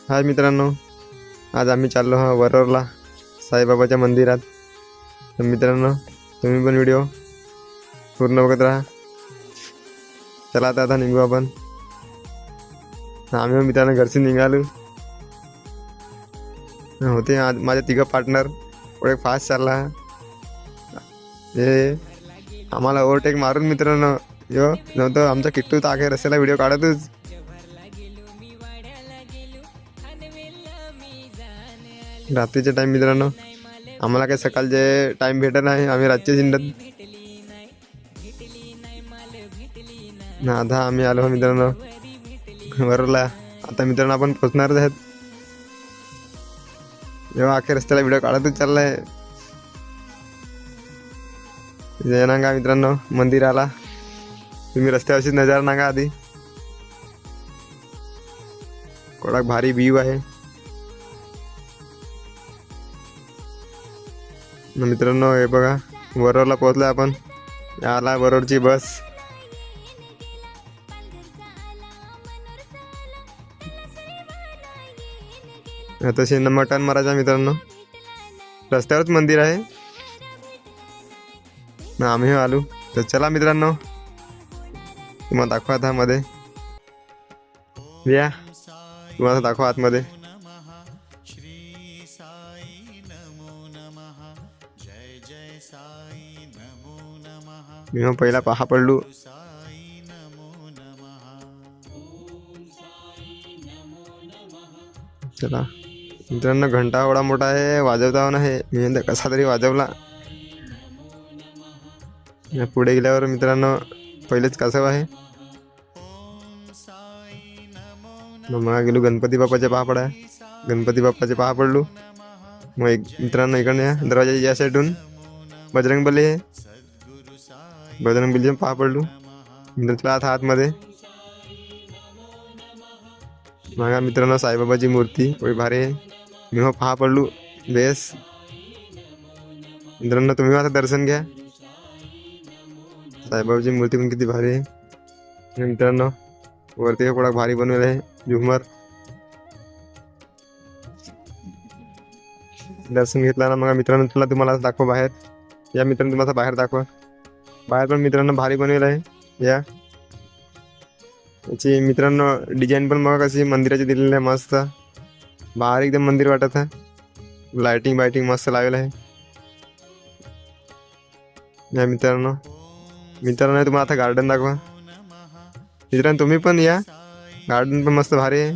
हाय मित्रांनो, आज आम्ही चाललो हा वरोरला साईबाबाच्या मंदिरात. तर मित्रांनो, तुम्ही पण व्हिडिओ पूर्ण बघत राहा. चला आता निघू आपण. आम्ही मित्रांनो घरचे निघालो होते. आज माझे 3 पार्टनर पुढे फास्ट चालला. हे आम्हाला ओव्हरटेक मारून मित्रांनो यो नव्हतं. आमचा किट्टू तर आखे रस्त्याला व्हिडिओ काढतच. रात्रीचे टाइम मित्रांनो, आम्हाला काही सकाळचे टाइम भेटत नाही. आम्ही रातचे जिंडत ना. आता आम्ही आलो मित्रांनो वरोरला. आता मित्रांनो आपण पोचणारच आहेत. जेव्हा अखेर रस्त्याला व्हिडिओ काढतच चाललाय. का मित्रांनो मंदिराला तुम्ही रस्त्यावरची नजारा नागा आधी. कोडाक भारी व्ह्यू आहे मित्रांनो. हे बघा वरोरला पोहोचलोय आपण. आला वरोरची बस. तसे मटण मारायचा मित्रांनो. रस्त्यावरच मंदिर आहे ना. आम्ही आलो. तर चला मित्रांनो तुम्हाला दाखवा आता मध्ये. या तुम्हाला दाखवा आतमध्ये. मी पहिला पहा पडलो. चला मित्रांनो, घंटा एवढा मोठा आहे, वाजवता नाही. मी कसा तरी वाजवला. पुढे गेल्यावर मित्रांनो पहिलेच कासव आहे. मग गेलो गणपती बाप्पाच्या पहा पडा. गणपती बाप्पाचे पहा पडलो. मग एक मित्रांनो इकडे या दरवाजा या साईडून बजरंगबली आहे. बजरंगबलीचे पहा पडलो मित्रांनो आतमध्ये. मग मित्रांनो साईबाबाची मूर्ती थोडी भारी आहे. मी मग पहा पडलो बेस. मित्रांनो तुम्ही आता दर्शन घ्या. साईबाबाची मूर्ती पण किती भारी आहे. मित्रांनो वरती थोडा भारी बनवलं आहे झुमर. दर्शन घेतला ना. मग मित्रांनो तुम्हाला दाखवा बाहेर. या मित्रांनो तुम्हाला बाहेर दाखवा. बाहेर पण मित्रांनो भारी बनवलं आहे. या याची मित्रांनो डिझाईन पण बघा कशी मंदिराची दिलेली आहे. मस्त बाहेर एकदम मंदिर वाटत आहे. लाइटिंग मस्त लावलेलं आहे. या मित्रांनो तुम्हाला आता गार्डन दाखवा. मित्रांनो तुम्ही पण या. गार्डन पण मस्त भारी आहे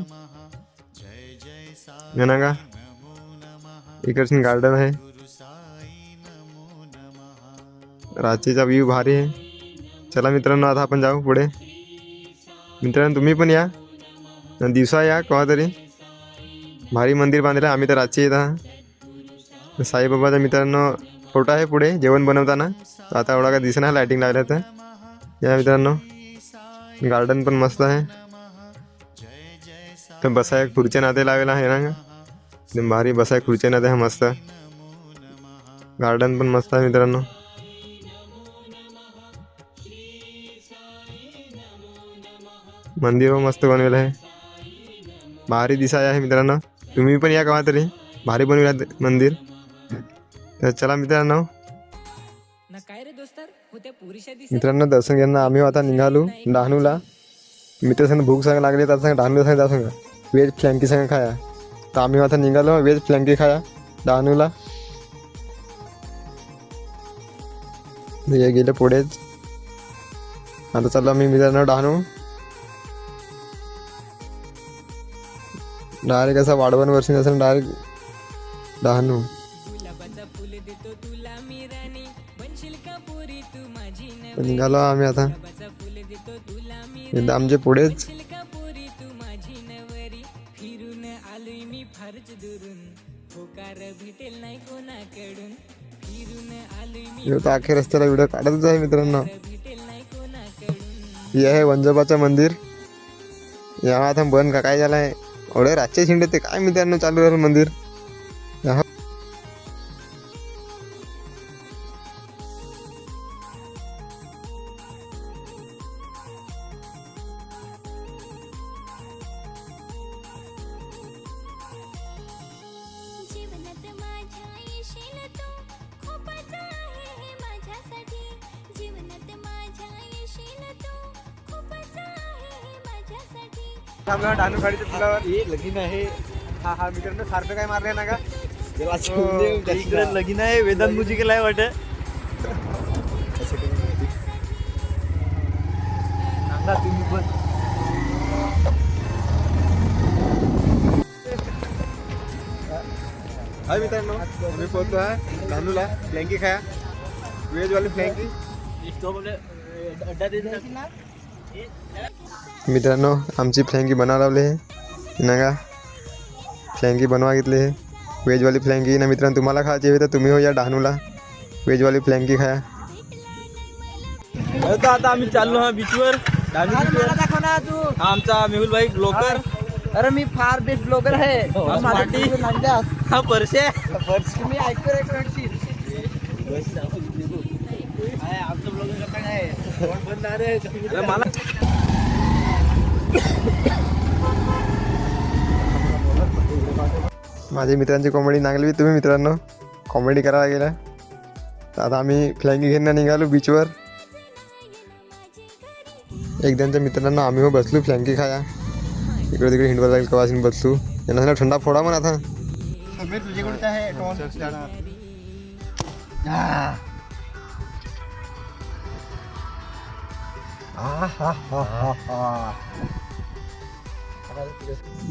ना का. इकडचं गार्डन आहे. रात्रीचा व्ह्यू भारी आहे. चला मित्रांनो आता आपण जाऊ पुढे. मित्रांनो तुम्ही पण या. दिवसा या केव्हा तरी. भारी मंदिर बांधलं. आम्ही तर रातची येत. साईबाबाचा मित्रांनो फोटो आहे पुढे जेवण बनवताना. आता एवढा काय दिसणार लाइटिंग लागल्या तर. या मित्रांनो गार्डन पण मस्त आहे. तर बसाय खुर्च्या नाते लावेला आहे ना. एकदम भारी बसाय खुर्च्या नाते आहे मस्त. गार्डन पण मस्त आहे मित्रांनो. मंदिर मस्त बनवलं आहे. भारी दिसाय आहे मित्रांनो. तुम्ही पण या केव्हा तरी. भारी बनवलं मंदिर. तर चला मित्रांनो दर्शन घ्यायला आम्ही आता निघालो डहाणूला. मित्रांनो भूक सांग लागली तर सांग डहाणूला सांग सांगा व्हेज फ्लँकी सांग खाया. तर आम्ही आता निघालो व्हेज फ्लँकी खाया डहाणूला. हे गेले पुढेच. आता चाललो आम्ही मित्रांनो डहाणू. डायरेक्ट असा वाढवण वर्षी असेल डायरेक्ट डहाणू. निघालो आम्ही आता आमचे पुढेच. अखेर रस्त्याला व्हिडिओ काढतच आहे मित्रांनो. हे आहे वंजोबाचं मंदिर. या आता बंद का काय झालंय. एवढे रातचे शिंडे ते काय मित्रांनो चालू झालं मंदिर. आपल्याला डानू खाडीच्या पुलावर लगीन आहे. हा हा मित्रांनो सारखं काय मारले ना का इकडे लगीन आहे वेदांत म्युझिकल आहे वाटत. सांगा तुम्ही पण. हाय मित्रांनो मी पोहतो आहे डानूला फ्लँकी खाया व्हेजवाली फ्लँकी. मित्रांनो आमची फ्लँकी बनवा लावले ना का फ्लँकी बनवा घेतली आहे व्हेजवाली फ्लँकी ना. मित्रांनो तुम्हाला खायची आहे तर तुम्ही हो या डहाणूला व्हेजवाली फ्लँकी खाया. आता आम्ही चाललो हा बीचवर. दाखव ना तू. हा आमचा मेहुल भाई ब्लॉगर. अरे मी फार बेस्ट ब्लॉगर आहे. हा परशे तुम्ही ऐकतो आमचं ब्लॉगर करता काय मला माझ्या मित्रांची कॉमेडी नागली तुम्ही मित्रांनो कॉमेडी करायला गेला. तर आता आम्ही फ्लँकी घेऊन निघालो बीचवर. एकदाच्या मित्रांनो आम्ही हो बसलो फ्लँकी खाया. इकडे तिकडे हिंडवा जाईल कवासीन बसलो. यांना थंडा फोडा म्हणा आता. तुझे कोणतं आहे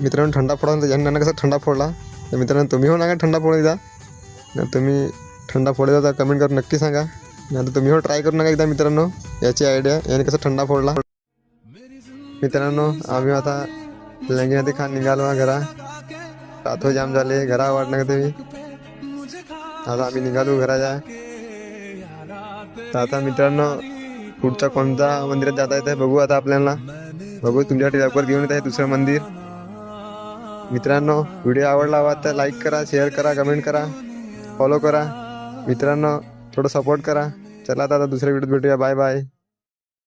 मित्रांनो थंडा फोडा तर यांना कसा थंडा फोडला. तर मित्रांनो तुम्ही हो ना थंडा फोडू द्या. तुम्ही थंडा फोडा तर कमेंट करून नक्की सांगा. नाही तुम्ही हो ट्राय करू नका एकदा मित्रांनो याची आयडिया याने कसं थंडा फोडला. मित्रांनो आम्ही आता लंगीमध्ये खान निघालो घरा. रातो जाम झाले घरा वाट नका तुम्ही. आता आम्ही निघालो घराच्या. तर आता मित्रांनो पुढच्या कोणत्या मंदिरात जाता येत आहे बघू. आता आपल्याला बघू तुमच्यासाठी लवकर घेऊन येत आहे दुसरं मंदिर. मित्रांनो व्हिडिओ आवडला हवा तर लाईक करा, शेअर करा, कमेंट करा, फॉलो करा. मित्रांनो थोडं सपोर्ट करा. चला आता दुसऱ्या व्हिडिओत भेटूया. Bye bye.